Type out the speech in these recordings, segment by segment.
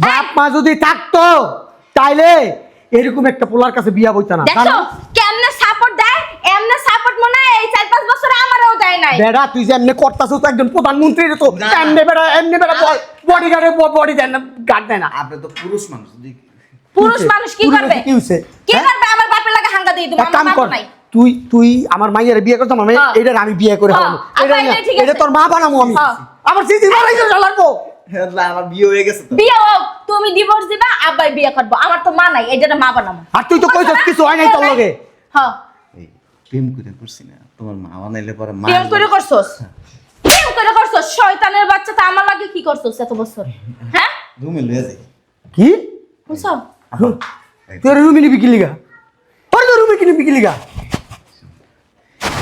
বাপ মা যদি থাকতো তাইলে এরকম একটা পোলার কাছে বিয়া বইতা না। দেখো কেমনে সাপোর্ট দেয়, এমনে সাপোর্ট মনে হয় এই 4-5 বছরে আমারও দেয় নাই। বেড়া তুই যে এমনি করতাছ তো একজন প্রধানমন্ত্রী তো এমনি বেড়া বডিগার্ডের বডি দেন না, গার্ড দেয় না। আপনি তো পুরুষ মানুষ, পুরুষ মানুষ কি করবে? কি হইছে? কি করবে? আমার বাপের লাগে হাঙ্গা দিয়ে দিমু, কাম আমার কর মা নাই। তুই আমার মাইয়ারে বিয়ে করতাম আমি এটা আমি বিয়ে করে হ্যাঁ, হবো এটা তোর মা বানামো আমি আমার সিসি মারাইছো শালারপো। আমার বিয়ে হয়ে গেছে তো। বিয়ে হোক, তুমি ডিভোর্স দিবা, আব্বাই বিয়ে করবো। আমার তো মা নাই, এই জন্য মা বানাবো। আর তুই তো কইছস কিছু হয় নাই তোর লগে। হ্যাঁ, এই প্রেম করে করছি না, তোমার মা বানাইলে পরে মা প্রেম করে করছস? প্রেম করে করছস? শয়তানের বাচ্চা, তা আমার লাগে কি করছস এত বছর? হ্যাঁ, রুমে লয়ে যাই। কি বুঝছো? তোর রুমে নিবি কি লিগা? তোর তো রুমে কি নিবি কি লিগা?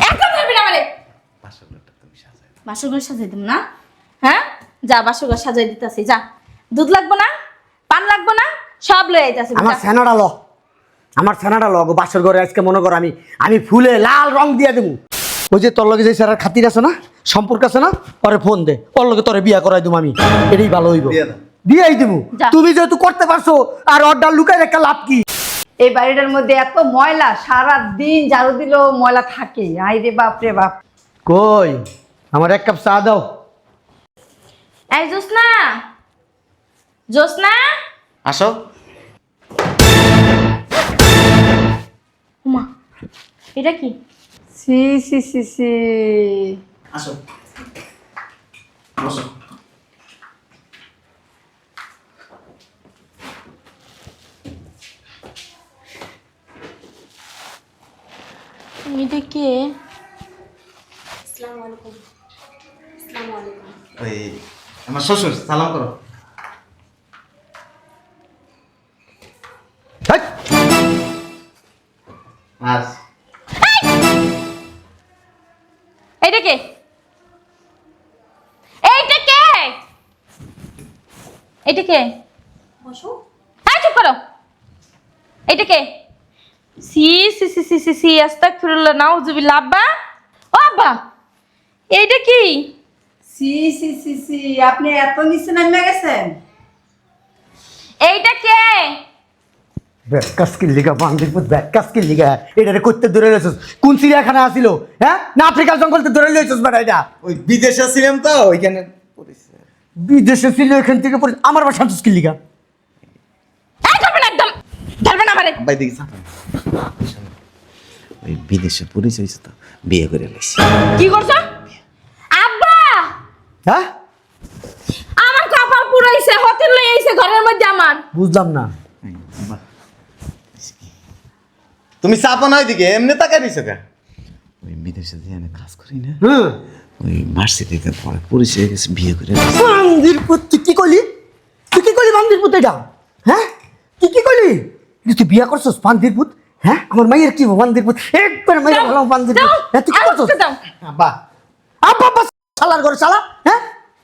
একদম ধরবি না আমারে। 500 টাকা তুমি সাজাই দাও। বাসরঘর সাজাই দিম না? হ্যাঁ, যা বাসরঘর সাজাই দিতেছি, যা। দুধ লাগবো না, পান লাগবো না, সব লয়ে আইতাছি। আমার ছানাটা ল গো বাসর ঘরে আজকে মনে কর আমি ফুলে লাল রং দিয়ে দেবো। ওই যে তোর লগে যে স্যার খাতির আছে না, সম্পর্ক আছে না, পরে ফোন দে, ওর লগে তোরে বিয়া করাই দেবো আমি, এটাই ভালো হইব। বিয়ে দাও। বিয়াই দেবো। যা। তুমি যেহেতু করতে পারছো আর অর্ডার লুকাই একটা লাভ কি? এই বাড়িটার মধ্যে এত ময়লা, সারা দিন ঝাড়ু দিলেও ময়লা থাকে। আই রে বাপ রে বাপ। কই আমার এক কাপ চা দাও। এই জোসনা, জোসনা, আসো। উমা, এটা কি? C C C C. আসো। বসো। এটা কে? ওই আমার শ্বশুর, সালাম করো। হেৎ, আর এইটা কে? এইটা কে? এইটা কে? বসো। হ্যাঁ, চুপ করো। এইটা কে? সি সি সি সি সি সি, আস্তাগফিরুল্লাহ, নাউজুবিল্লাহ। আব্বা, ও আব্বা, এইটা কি? সি সি সি সি, আপনি এত নিচে নামে গেছেন? এইটা কে? ব্যাকাস কি লিগা বান্দিরপুর ব্যাকাস কি লিগা এটারে করতে ধরে লইছস? কোন চিড়িয়াখানা আছিল? হ্যাঁ, না আফ্রিকার জঙ্গলতে ধরে লইছস বেটা? এটা ওই বিদেশে ছিলাম তো ওইখানে পড়েছে। বিদেশে ছিল, এখান থেকে পরে আমার বাসা আনছিস কি লিগা? এই ধরবে না, একদম ধরবে না আমারে। আব্বাই দেখি চাপা। ওই বিদেশে পরিচয় হয়েছে তো, বিয়ে করে লাইছি। কি করছো আব্বা? হ্যাঁ, আমার কপাল পুরাইছে, হোটেল লই আইছে ঘরের মধ্যে আমার। বুঝলাম না। বাহ। তুমি চাপা নয় দিকে এমনি তাকাই দিছো কে? ওই বিদেশে যে আমি কাজ করি না, হ্যাঁ, ওই ভার্সিটিতে পরে পরিচয় হয়ে গেছে, বিয়ে করে লাইছি। বান্দিরপুর তুই কি কইলি? বান্দিরপুর এটা? হ্যাঁ, তুই কি কইলি? তুই বিয়া করছস বান্দিরপুর? হ্যাঁ, আমার মাইয়ের কি বান্দিরপুর? একবার মাইয়ের ভালো বান্দিরপুর। হ্যাঁ, তুই কি করছস? আব্বা, আব্বা আব্বা শালার ঘরে শালা। হ্যাঁ,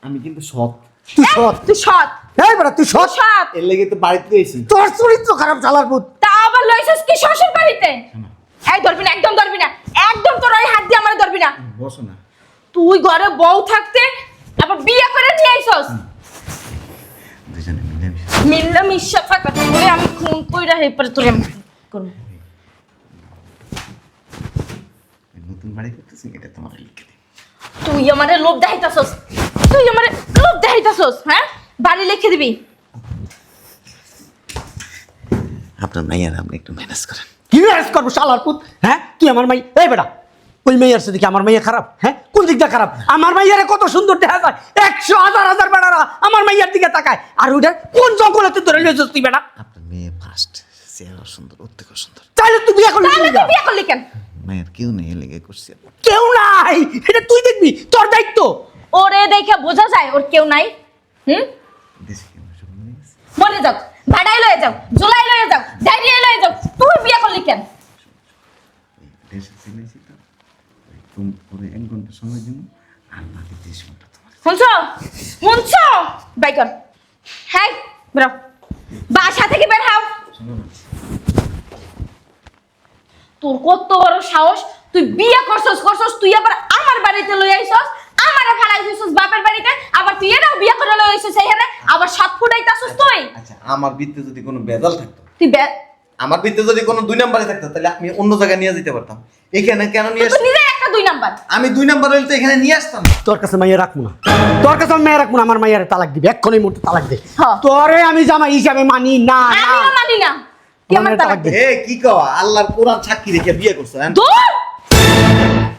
আমি কিন্তু সৎ। তুই সৎ? তুই সৎ? এই বেটা তুই সৎ? সৎ? এর লেগে তো বাড়িতে এসেছি। তোর চরিত্র খারাপ শালার পুত। তা আবার লইছস কি শ্বশুর বাড়িতে? এই ধরবি না, একদম ধরবি না, একদম তোর ওই হাত দিয়ে আমারে ধরবি না। বসো না। তুই ঘরে বউ থাকতে আবার বিয়ে করে নিয়ে আইছস? দুজনে মিলেমিশে মিল্লামিশা থাকা তোরে আমি খুন কইরা হে পরে তোরে আমি করব। নতুন বাড়ি করতেছি, এটা তোমার লিখে দিই। তুই আমারে লোভ দেখাইতাছস, তুই আমারে লোভ দেখাইতাছস। হ্যাঁ, বাড়ি লিখে দিবি। আপনার মাইয়ার আপনি একটু ম্যানেজ করেন। কি ম্যানেজ করবো শালার পুত? হ্যাঁ, তুই আমার মাই এই বেটা ওই মেয়ের সাথে কি আমার মাইয়া খারাপ? হ্যাঁ, কোন দিকটা খারাপ? আমার মাইয়ারে কত সুন্দর দেখা যায়, 100 হাজার বেড়ারা আমার মাইয়ার দিকে তাকায়। আর ওইটা কোন জঙ্গলেতে ধরে লইছস তুই বেটা? আপনার মেয়ে ফার্স্ট, চেহারা সুন্দর, অত্যন্ত সুন্দর। চাইলে তুই বিয়ে করলি তাহলে তুই বিয়ে করলি কেন? মায়ের কেউ নেই, এর লেগে করছি। কেউ নাই, এটা তুই দেখবি, তোর দায়িত্ব। ওরে দেখে বোঝা যায় ওর কেউ নাই। দেশে কেউ সব মরে গেছে। মরে যাও, ভাড়াই লয়ে যাও, জুলাই লয়ে যাও, ডাইরিয়া লয়ে যাও, তুই বিয়ে করলি কেন? দেশে ছিলাইছি তো, ওই তুমি পরে 1 ঘন্টা সময় দিন, আর বাকি 30 ঘন্টা তোমার। শুনছো বাইকন? হ্যাঁ, বেরো, বাসা থেকে বের হও। শোনো না, তোর কত বড় সাহস, তুই বিয়ে করছস তুই আবার আমার বাড়িতে লই আইছস, আমারে ভাড়াই দিছস বাপের বাড়িতে, আবার তুই এরাও বিয়ে করে লই এসেছিস এখানে আবার 7 ফুটাইতাছস তুই আচ্ছা আমার ভিতরে যদি কোনো বেজাল থাকতো, তুই আমার ভিতরে যদি কোনো 2 নম্বরে থাকতো, তাহলে আমি অন্য জায়গায় নিয়ে যেতে পারতাম। এখানে কেন নিয়ে তুই নিজে একটা 2 নাম্বার আমি 2 নম্বর হইলে তো এখানে নিয়ে আসতাম। তোর কাছে মাইয়া রাখবো না, তোর কাছে আমি মাইয়া রাখবো না, আমার মাইয়ারে তালাক দিবি, এক্ষুনি মুহূর্তে তালাক দে। হ্যাঁ। তোরে আমি জামাই হিসাবে মানি না, না। আমিও মানি না কি আমার আমার তালাক তালাক দে। দে এ কি কওয়া, আল্লাহর কোরআন সাক্ষী রেখে বিয়ে করছো হ্যাঁ? দূর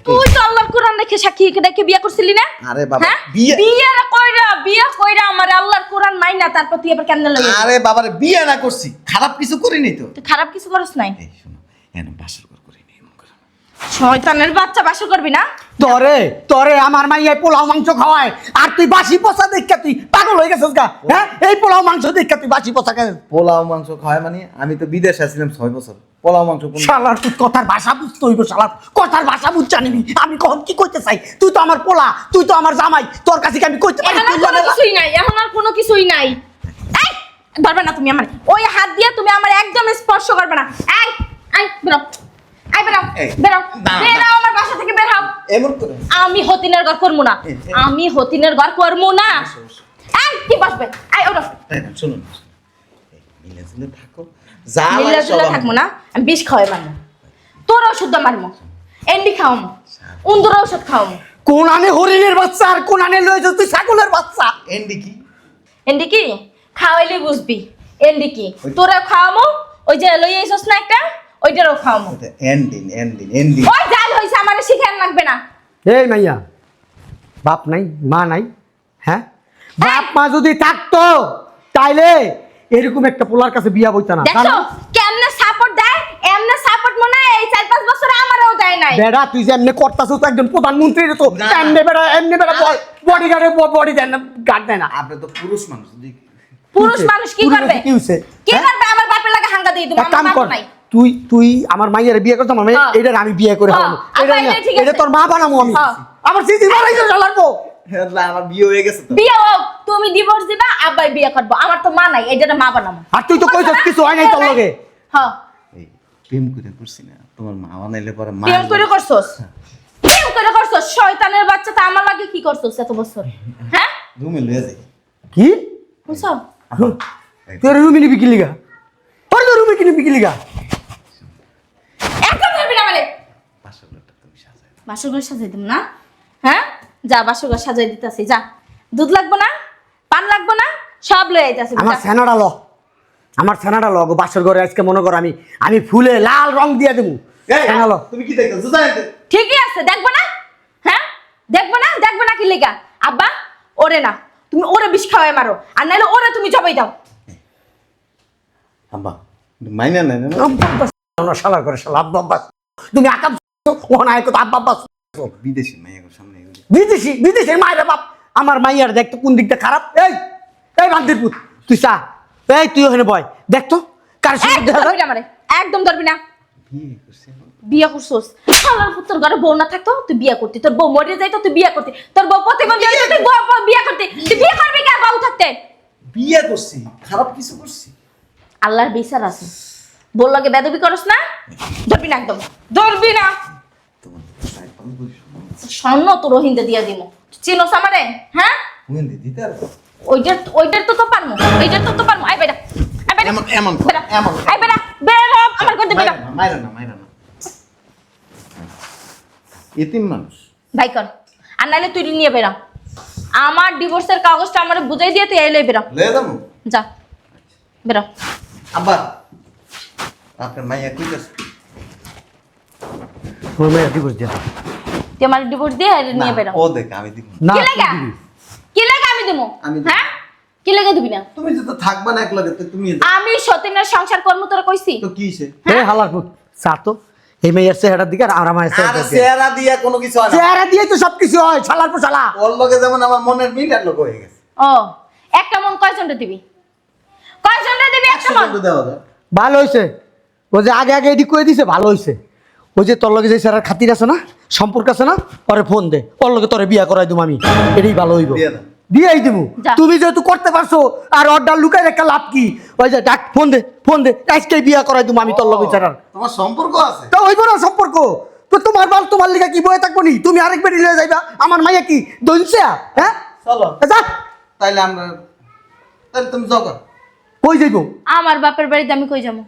তুই তো আল্লাহর কোরআন রেখে সাক্ষী রেখে বিয়ে করছিলি না? আরে বাবা, হ্যাঁ? বিয়ে- বিয়ে কইরা আমার আল্লাহর কোরআন মাই না তারপর তুই আবার কেন লই আরে বাবারে বিয়ে না করছি, খারাপ কিছু করিনি তো। তুই খারাপ কিছু করছ নাই এই শোনো, এনে বাসর ঘর করিনি এমন করে। শয়তানের বাচ্চা বাসা করবি না তোরে আমার মাইয়ায় পোলাও মাংস খাওয়ায়, আর তুই বাসি পোষা দেখা তুই পাগল হয়ে গেছিস গা। হ্যাঁ, এই পোলাও মাংস দেখা তুই বাসি পোষা খাস। পোলাও মাংস খাওয়ায় মানে আমি তো বিদেশে আসছিলাম 6 বছর, পোলাও মাংস শালার তুই কথার ভাষা বুঝতে হইব, শালার কথার ভাষা বুঝ জানিবি। আমি কখন কি কইতে চাই, তুই তো আমার পোলা, তুই তো আমার জামাই, তোর কাছে কি আমি কইতে পারি? এখন আর কোনো কিছুই নাই এখন আর কোনো কিছুই নাই এই ধরবে না তুমি আমার ওই হাত দিয়ে তুমি আমার একদম স্পর্শ করবে না এই এই বেরো এই বেরো এই, বেরো না, না। বেরো আমার বাসা থেকে বের হও এমন করে। আমি হতিনের ঘর করবো না আমি হতিনের ঘর করবো না এই কি বসবে এই ওরো তাই না, শুনুন, মিলে ঝিলে থাকো, যা মিল্লা লাগে জুল্লা সব থাকবো না আমি বিষ খাওয়াই মারবো তোর ওষুধ মারবো এন্ডি খাওয়ামো উন্দুর ওষুধ খাওয়ামো কোন আনে হরিণের বাচ্চা আর কোন আনে লয়েছে তুই ছাগলের বাচ্চা। এন্ডি কি? এন্ডি কি খাওয়াইলে বুঝবি এন্ডি কি তোরা খাওয়ামো ওই যে লই আইছস না একটা ওইটারও খাওয়ামো ওটা এন্ডি। ওই জাল হইছে আমারে শিখান লাগবে না এই মাইয়া, বাপ নাই মা নাই, হ্যাঁ? বাপ মা যদি থাকতো তাইলে এরকম একটা পোলার কাছে বিয়া বইতা না। দেখো কেমনে সাপোর্ট দেয় এমনে সাপোর্ট মনে হয় এই 4-5 বছরে আমারও দেয় নাই বেড়া তুই যে এমনি করতাছিস তো একজন প্রধানমন্ত্রীর তো না। এমনি বেড়া বডিগার্ডের বডি দেন না, গার্ড দেয় না। আপনি তো পুরুষ মানুষ, যদি- পুরুষ মানুষ কি পুরুষ করবে কি হইছে? কি হ্যাঁ? করবে আমার বাপের লাগে হাঙ্গা দিয়ে দিবো এক কাম আমার কর, বাপ নাই তুই আমার মাইয়ারে বিয়ে করতাম, আমি হ্যাঁ। এটার আমি বিয়ে করে হ্যাঁ, হলাম। আচ্ছা, এটা ঠিক এটা আছে। তোর মা বানামো আমি। হ্যাঁ। আমার সিসি বানাইছো চালাবো। আল্লাহ, আমার বিয়ে হয়ে গেছে তো। বিয়ে হোক তুমি ডিভোর্স দিবা আব্বাই বিয়ে করবো আমার তো মা নাই এইটা মা বানাবো আর তুই তো কইছস কিছু হয় নাই তোর লগে। হ্যাঁ এই প্রেম করে করছি না, তোমার মা বানাইলে পরে মা প্রেম করে করছস প্রেম করে করছস শয়তানের বাচ্চা তা আমার লাগে কি করছস এত বছর হ্যাঁ রুমে লয়ে যাই। কি বুঝছো তুই রুমি নিবি কি লিগা? তোর রুমি কি নিবি কি লিগা? একদম ধরবি না মানে বাসর ঘরটা তুমি সাজাই দাও। বাসরঘর সাজাই দিম না হ্যাঁ যা বাসরঘর সাজাই দিতেছি যা দুধ লাগবো না পান লাগবো না সব লয়ে আইতাছি আমার সেনাটা ল, আমার সেনাটা ল গো। বাসর ঘরে আজকে মনে কর আমি ফুলে লাল রং দিয়ে দেবো। এই, সেনা ল। তুমি কি দেখতেছো জানেন? ঠিকই আছে দেখবো না হ্যাঁ দেখবো না কি লেগা আব্বা ওরে না তুমি ওরে বিষ খাওয়াই মারো আর নাইলে ওরে তুমি জবাই দাও আব্বা মাইনা নাই না? আমরা শালা করে শালা আব্বা আব্বা তুমি আকাম ওখানে আয় কত আব্বা আব্বা। বিদেশি মাইয়ার সামনে এগুলি। বিদেশের মায়ের বাপ আমার মাইয়ার দেখতো কোন দিকটা খারাপ। এই বান্দির পুত তুই চা, এই তুই ওখানে বয় দেখতো কার সঙ্গে একদম দেখা যায়? ধরবি না আমারে একদম ধরবি না বিয়ে করছে বিয়ে করছস শালার পুত্তর ঘরে বউ না থাকতো তুই বিয়ে করতি তোর বউ মরে যাইতো তুই বিয়ে করতি তোর বউ প্রতিবন্ধী হইতো তুই বিয়ে করতি তুই বিয়ে করবি কে বউ থাকতে বিয়ে করছি, খারাপ কিছু করছি? আল্লাহর বিচার আছে বল লাগে বেদবি করস না ধরবি না একদম ধরবি না তোমার সাইড পাল বলি স্বর্ণ তো রোহিঙ্গা দিয়া দিমু চিনোস আমারে হ্যাঁ হুইন দিতে আর ওইটার তো পারমু এইটার তো পারমু আই বেটা আই বেটা এমন বেটা এমন আই বেটা বেরো আমার করতে বেটা মাইরা না এতিম মানুষ। ভাই কর আর নাইলে তুই নিয়ে বেরা আমার ডিভোর্সের কাগজটা আমারে বুঝাই দিয়ে তুই এলে বেরা লয়ে যাবো যা বেরো আব্বা, আপনার মাইয়া কইতাছে তোর মেয়ের ডিভোর্স দিয়া দাও। তুই আমার ডিভোর্স দিয়ে এলে নিয়ে বেরো ও দেখ আমি দিব না কি তুই লাগা দিবি। কি লাগা আমি দেবো আমি দিব। হ্যাঁ কি লাগা দিবি না তুমি তো থাকবা না একলা তো তুমি আমি সতীনের সংসার কর্ম তোরা কইছি তো কি হইছে? এই হালার পুত চা তো এই মেয়ের চেহারার দিকে আর আমার আরে চেহারার দিকে চেহারা দিয়া কোনো কিছু হয় না। চেহারা দিয়ে তো সবকিছু হয়। শালার পর শালা ওর লগে যেমন আমার মনের মিল আর লোক হয়ে গেছে। ও একটা মন কয়জনটা দিবি কয়জনটা দিবি একটা মন 100 দেওয়া যায়। ভালো হয়েছে। ও যে আগে এডি করে দিছে ভালো হয়েছে। ওই যে তোর লগে যে স্যারের খাতির আছে না, সম্পর্ক আছে না, পরে ফোন দে, ওর লগে তোরে বিয়া করাই দেবো আমি। এটাই ভালো হইব, দিয়ে দাও। দিয়েই দেবো। যা। তুমি যেহেতু করতে পারছো আর অর্ডার লুকাই রেখে লাভ কি? ওই যে ডাক ফোন দে আজকে বিয়া করাই দেবো আমি তোর লগে স্যার। তোমার সম্পর্ক আছে? তো হইব না সম্পর্ক? তো তোমার বাল তোমার লিগা কি বয়ে থাকবো নি? তুমি আরেক বেরি লয়ে যাইবা, আমার মাইয়া কি দইনছিয়া? হ্যাঁ চলো যা। তাইলে আমরা তাহলে তুমি যাও গা। কই যাইবো? আমার বাপের বাড়িতে আমি কই যাবো?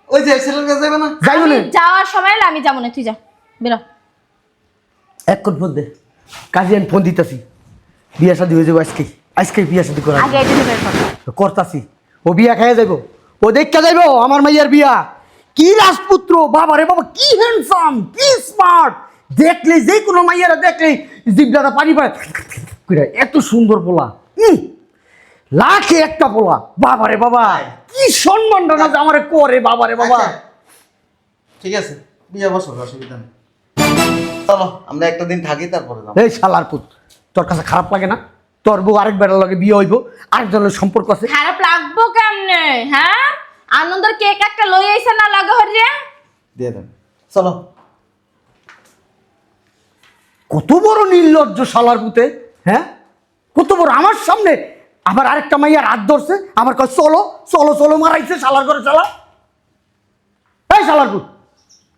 ওই যে ছেলের কাছে যাবে না? যাইবো আমি না? যাওয়ার সময় হলে আমি যাবো না, তুই যা, বেরো। এক কোন ফোন দে, কাজে আমি ফোন দিতেছি। বিয়া শাদি হয়ে যাবো আজকে, আজকে বিয়া শাদি করা আগে এটা বের কর। করতাছি। ও বিয়া খাইয়া যাইবো, ও দেখতে যাইবো আমার মাইয়ার বিয়া। কি রাজপুত্র, বাবা রে বাবা, কি হ্যান্ডসাম, কি স্মার্ট। দেখলে যে কোনো মাইয়ারা দেখলে জিভটা পানি পায়। এত সুন্দর পোলা, লাখে একটা পোলা, বাবা রে বাবা, কি সম্মানটা না যে আমারে করে, বাবা রে বাবা। আচ্ছা, ঠিক আছে বিয়ে বসো, অসুবিধা নেই। চলো আমরা একটা দিন থাকি তারপরে যাবো। এই শালার পুত, তোর কাছে খারাপ লাগে না? তোর বউ আরেক বেড়ার লাগে বিয়ে হইব, আরেকজনের সম্পর্ক আছে। খারাপ লাগবো কেমনে? হ্যাঁ, আনন্দের কেক একটা লই আইসা না লাগা হরে। দিয়ে দেন, চলো। কত বড় নির্লজ্জ শালার পুতে, হ্যাঁ, কত বড় আমার সামনে আবার আরেকটা মাইয়ার হাত ধরছে, আমার কাছে চলো চলো চলো মারাইছে শালার করে শালা। এই শালার পুত,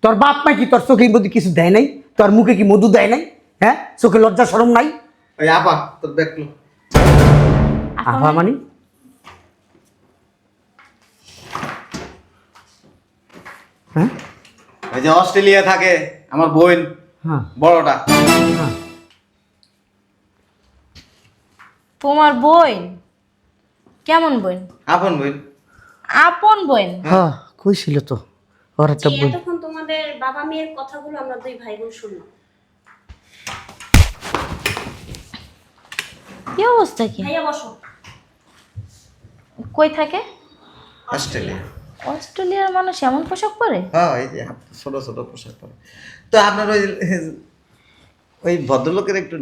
তোর বাপ মা কি তোর চোখের মধ্যে কিছু দেয় নাই? তোর মুখে কি মধু দেয় নাই? হ্যাঁ, চোখে লজ্জা শরম নাই? ওই আপা তোর দেখলো আহা মানি হ্যাঁ ওই যে অস্ট্রেলিয়া থাকে আমার বোন, হ্যাঁ বড়টা। হ্যাঁ তোমার বোন কেমন বোন? আপন বোন। আপন বোন? হ্যাঁ কইছিল তো ওর একটা জি, বোন। এতক্ষণ তোমাদের বাবা মেয়ের কথাগুলো আমরা দুই ভাই বোন শুনলাম। কি অবস্থা কি? ভাইয়া বসো। কই থাকে? অস্ট্রেলিয়া। অস্ট্রেলিয়ার মানুষ এমন পোশাক পরে? হ্যাঁ এই যে ছোট ছোট পোশাক পরে। তো আপনার ওই ওই ভদ্রলোকের একটু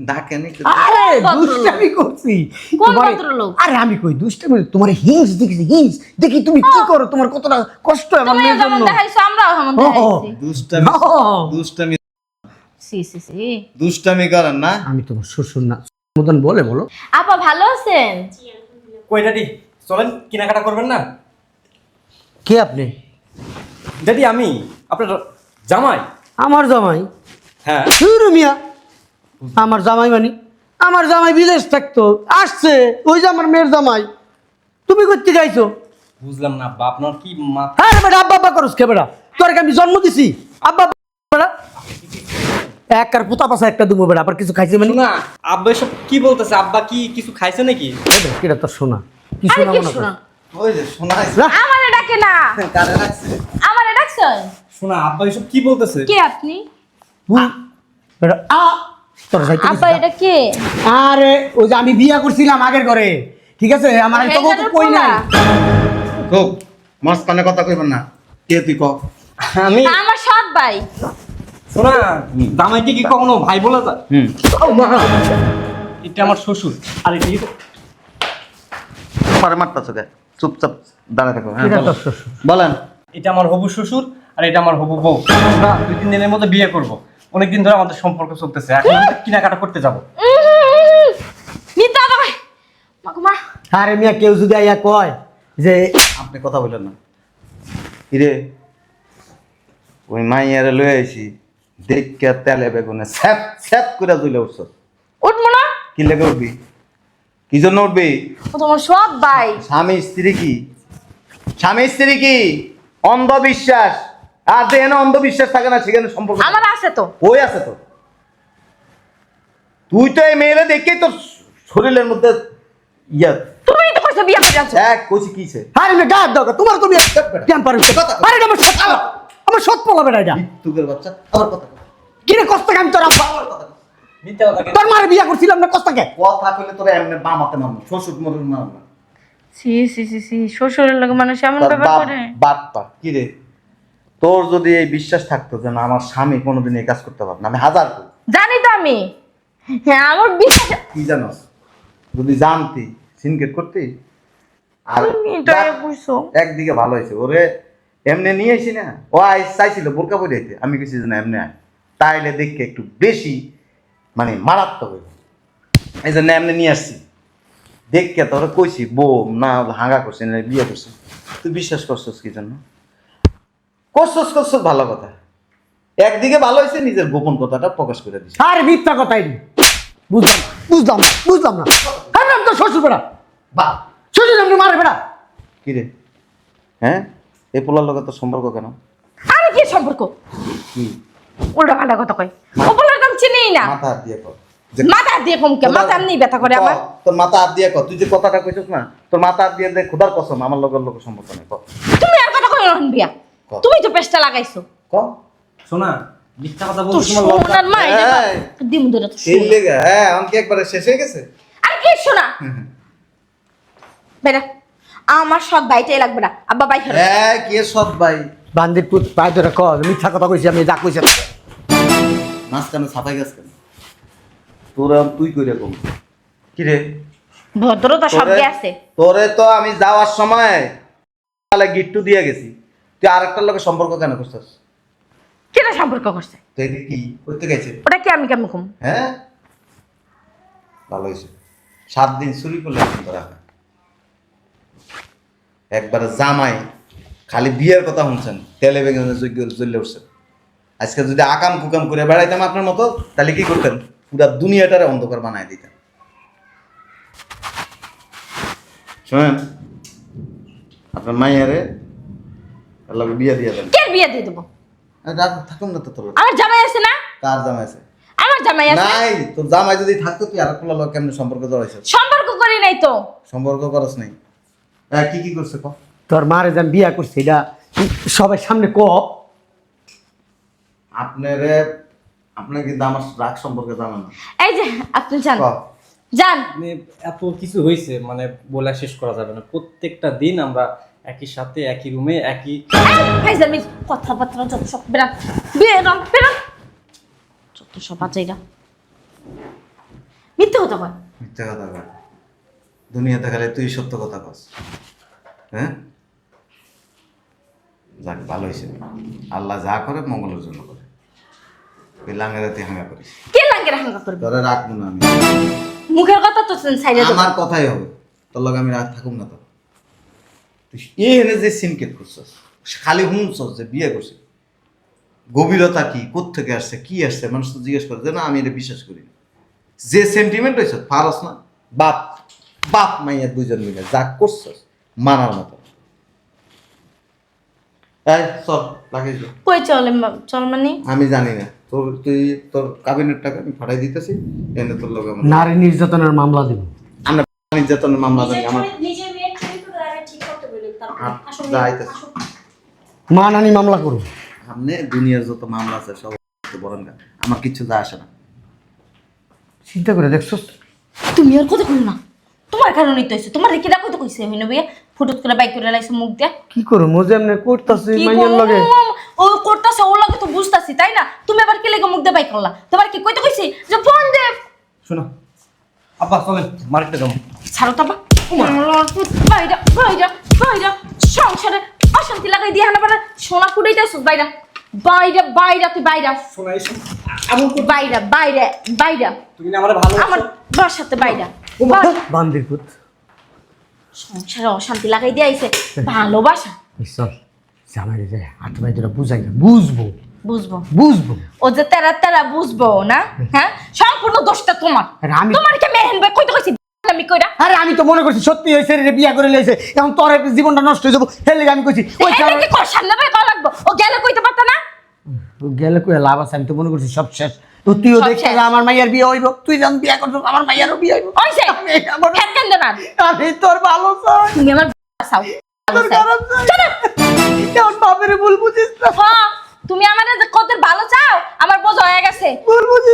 ডাকেন একটু। আরে ভদ্রলোক? দুষ্টামি করছি। কোন তোমারে- ভদ্রলোক? আরে আমি কই দুষ্টামি, তোমার হিংস দেখছি, হিংস দেখি তুমি কি করো, তোমার কতটা কষ্ট আমার তুমি মেয়ের যেমন জন্য। দেখাইছো আমরাও তেমন ও, দেখাইছি। দুষ্টামি ও। দুষ্টামি সি সি সি। দুষ্টামি করেন না। আমি তোমার শ্বশুর না, মতন বলে বলো। আপা ভালো আছেন? কই ড্যাডি, চলেন কেনাকাটা করবেন না? কে আপনি? ড্যাডি আমি আপনার জামাই। আমার জামাই? হ্যাঁ। শুরু মিয়া, আমার জামাই মানে আমার জামাই বিদেশ থাকতো, আসছে, ওই যে আমার মেয়ের জামাই। তুমি করতে গাইছো? বুঝলাম না আব্বা, আপনার কি মাথা? হ্যাঁ বেটা, আব্বা আব্বা করস কে বেটা? তোরকে আমি জন্ম দিছি, আব্বা আব্বা বেটা। এক আর পুতা পাশা একটা দুমো বেটা, আবার কিছু খাইছে মানে? না আব্বা এসব কি বলতেছে? আব্বা কি কিছু খাইছে নাকি? কেটা তোর শোনা কি আরে শোনা কি মনে শোনা? ওই যে শোনাই না আমারে ডাকে না। কারে রাখছে। আমারে ডাকছেন? শোনা আব্বা এসব কি বলতেছে? কে আপনি? বেটা আ তোর যাইতে আপা দিছি না। এটা কে? আরে ওই যে আমি বিয়া করছিলাম আগের ঘরে, ঠিক আছে, আমার তো হেজারের কই নাই। পোলা? খুব মাঝখানে কথা কইবেন না। কে তুই ক? আমি আমার সৎ ভাই। শোনা, জামাইকে কি কখনো ভাই বলা যায়? হুম এটা আমার শ্বশুর, আর এটা মারে মারতাছো কে? চুপচাপ দাঁড়ায় থাকো। হ্যাঁ এটা বলো। তোর শ্বশুর। বলেন। এটা আমার হবু শ্বশুর, আর এটা আমার হবু বউ। আমরা 2-3 দিনের মধ্যে বিয়ে করব। অনেকদিন ধরে আমাদের সম্পর্ক চলতেছে, এখন আমরা কেনাকাটা করতে যাব। নিতে হবে ভাই। মাগো মা। আরে মিয়া, কেউ যদি আইয়া কয় যে আপনি কথা বলেন না। কিরে ওই মাইয়ারে লয়ে আইছি, দেখকে তেলে বেগুনে স্যাপ স্যাপ করে দুইলে উঠছ। উঠবো না? কি লেগে উঠবি? কি জন্য উঠবি? ও তোমার সৎ ভাই। স্বামী স্ত্রী কি? স্বামী স্ত্রী কি অন্ধবিশ্বাস। আর যেখানে অন্ধবিশ্বাস থাকে না সেখানে সম্পর্ক থাকে। আমার আছে তো। ওই আছে তো। তুই তো এই মেয়েরা দেখেই তোর শরীরের মধ্যে ইয়া তুমি তো কইছো বিয়ে করে আনছো। এক কইছি কিছে আরে মিয়া গায়ের দাও, তোমার তুমি কেন পারো? আরে এটা আমার সৎ, আমার সৎ পোলা বেটা এটা। তুগের বাচ্চা আবার কথা কয়। কিরে কষ্টকে আমি তোর আব্বা, মিথ্যা কথা কেন? তোর মারে বিয়া করছিলাম না কষ্টকে? কথা কইলে তোরা এমনি বামাতে মারবো, শ্বশুর মরুর মারবো না। সি সি সি সি, শ্বশুরের লোক মানুষ এমন তোর ব্যাপার বাপ করে? বাপ্পা কি রে, তোর যদি এই বিশ্বাস থাকতো যে না আমার স্বামী কোনোদিন এই কাজ করতে পারবে না, আমি হাজার করি। জানি তো আমি। হ্যাঁ আমার বিশ্বাস। কি জানোস, যদি জানতি সিনকেট করতি। আর তুমি এটাই বুঝছো। একদিকে ভালো হয়েছে, ওরে এমনি নিয়ে আসি না, ও চাইছিল বোরকা পরে আইতে, আমি কিছু না এমনি আয়, তাইলে দেখে একটু বেশি মানে মারাত্মক হইল, এই জন্য এমনি নিয়ে আসছি। দেখকে তোরা কইছি বউ না হাঙ্গা করছি না বিয়ে করছি, তুই বিশ্বাস করছস কি জন্য? করছস ভালো কথা, একদিকে ভালো হয়েছে, নিজের গোপন কথাটা প্রকাশ করে দিস। আর মিথ্যা কথাই বুঝলাম না আরে আমি তো শ্বশুর বেড়া বা শ্বশুর আপনি মারে বেড়া কি রে হ্যাঁ এই পোলার লগে তোর সম্পর্ক কেন আরে কি সম্পর্ক কি উল্টা পাল্টা কথা কয় ও বলার কাম চিনি না মাথা হাত দিয়ে কর মাথা দিয়ে কমকে মাথা এমনি ব্যথা করে আমার তোর মাথা হাত দিয়ে কর তুই যে কথাটা কইছিস না তোর মাথা হাত দিয়ে দে খোদার কসম আমার লগের লোক সম্পর্ক নেই ক তুমি আর কথা কই রহন বিয়া ক। তুমি তো পেস্টটা লাগাইছো ক শোনা মিথ্যা কথা তো বলতে তোমার লজ্জা সোনার মা এটা এই। দিম ধরে তো সেই লেগে হ্যাঁ আমাকে একবারে শেষ হয়ে গেছে আর কি শোনা বেটা আমার সব বাইটাই লাগবে না আব্বা বাই করে হ্যাঁ কি সব ভাই বান্দির পুত পায়ে ধরে কর মিথ্যা কথা কইছি আমি যা কইছি মাছ কেন ছাপাই গেছ কেন তোরা তুই কইরা কম কি রে ভদ্রতা সব তোরে- আছে তোরে তো আমি যাওয়ার সময় তাহলে গিট্টু দিয়ে গেছি তুই আরেকটার লগে সম্পর্ক কেন করছিস কেটা সম্পর্ক করছে তুই এটা কি করতে গেছে ওটা কি আমি কেমন কম হ্যাঁ ভালো হয়েছে 7 দিন চুরি করলে কিন্তু রাখা একবার জামাই খালি বিয়ের কথা শুনছেন তেলে বেগুনে যোগ্য জ্বললে উঠছেন আজকে যদি আকাম কুকাম করে বেড়াইতাম আপনার মতো তাহলে কি করতেন পুরা দুনিয়াটারে অন্ধকার বানায় দিতেন শোনেন আপনার মাইয়ারে আল্লাহ বিয়ে দিয়ে দেন কে বিয়ে দিয়ে দেবো থাকুন না তো তোর আমার জামাই আছে না কার জামাই আছে আমার জামাই আছে নাই তোর জামাই যদি থাকতো তুই আর কোনো লোক কেমন সম্পর্ক জড়াইছে সম্পর্ক করি নাই তো সম্পর্ক করস নাই কি কি করছে ক তোর মারে যে আমি বিয়া করছি এটা সবাই সামনে ক আপনারে আপনার কিন্তু আমার রাগ সম্পর্কে জানেন না এই যে আপনি জান ক জান মানে এত কিছু হয়েছে মানে বলে শেষ করা যাবে না প্রত্যেকটা দিন আমরা একই সাথে একই রুমে একই ফাইজাল মিস কথাবার্তা যত সব বেরান বেরান যত সব আচাইরা মিথ্যে কথা কয় মিথ্যা কথা কয় দুনিয়াতে খালি তুই সত্য কথা কস হ্যাঁ যাক ভালো হয়েছে আল্লাহ যা করে মঙ্গলের জন্য করে তুই লাঙ্গারাতে হাঙ্গা করিস কে লাঙ্গের হাঙ্গা করবে তোরে রাখবো না আমি মুখের কথা তো সাইডে দাও আমার কথাই হবে তোর লগে আমি রাগ থাকুম না তো তুই এই হেনে যে সিনকেট করছস খালি হুমছস যে বিয়ে করছিস গভীরতা কি কোত্থেকে আসছে কি আসছে মানুষ তো জিজ্ঞেস করে যে না আমি এটা বিশ্বাস করি না। যে সেন্টিমেন্ট হয়েছে পারস না বাপ বাপ মাইয়া দুজন মিলে যা করছস মানার মতো এই চল লাগিয়ে দে। কই চলে চল মানে আমি জানি না তোর তুই তোর কাবিনের টাকা আমি ফাটাই দিতেছি এনে তোর লগে আমার নারী নির্যাতনের মামলা দিব আমরা নির্যাতনের মামলা জানি আমার নিজের মেয়ের চরিত্র আগে ঠিক করতে বললেন তারপর আসুন যা আইতাছে। আসুন। মানানি মামলা করো সামনে দুনিয়ার যত মামলা আছে সব বরং আমার কিছু যায় আসে না চিন্তা করে দেখছো তুমি আর কথা কইও না তোমার কারণেই তো হইছে তোমার রেখে রাখো তো কইছে আমি নবে ফুটুত করে বাইক করে লাইছে মুখ দিয়া কি করো মজা এমনি করতেছি কি মাইয়ার লগে ও করতাছে ও লাগে তো বুঝতাছি তাই না তুমি আবার কি লাগে মুখ দিয়ে বাইক করলা তোমার কি কইতে কইছি যে ফোন দে শোনো আব্বা চলেন মার্কেটে যাবো ছাড়ো তো বাইরা বাইরা বাইরা সংসারে অশান্তি লাগাই দিয়ে হানা সোনা ফুটাইতেছ বাইরা বাইরা বাইরা তুই বাইরা শোনা এসো এমন করতে বাইরা বাইরা বাইরা তুমি না আমার ভালো আমার বাসাতে বাইরা বান্দির পুত সংসারে অশান্তি লাগাই দিয়ে আইছে ভালোবাসা চল জামাই যে হাত ভাই তোরা বুঝাই না বুঝবো বুঝবো বুঝবো ও যে তেরা তেরা বুঝবো না হ্যাঁ সম্পূর্ণ দোষটা তোমার আরে আমি তোমার কে মেহেন ভাই কইতে কইছি আমি কইরা আরে আমি তো মনে করছি সত্যি ওই ছেলেরে বিয়া করে লইছে এখন তোর জীবনটা নষ্ট হয়ে যাবো হেলে লেগে আমি কইছি ওই এটা কি কর সামনে ভাই কল লাগবো ও গেলে কইতে পারতা না গেলে কই লাভ আছে আমি তো মনে করছি সব শেষ তো তুইও সব দেখছিস শেষ। আমার মাইয়ার বিয়ে হইব তুই যখন বিয়া করছিস আমার মাইয়ারও বিয়ে হইব ওইছে আমার- ফ্যান কেন না আমি তোর ভালো চাই তুমি আমার বাসাও তোর খারাপ চাই কেমন বাপের ভুল বুঝিস না হ্যাঁ তুমি আমার কত ভালো চাও আমার বোঝা হয়ে গেছে ভুল বুঝিস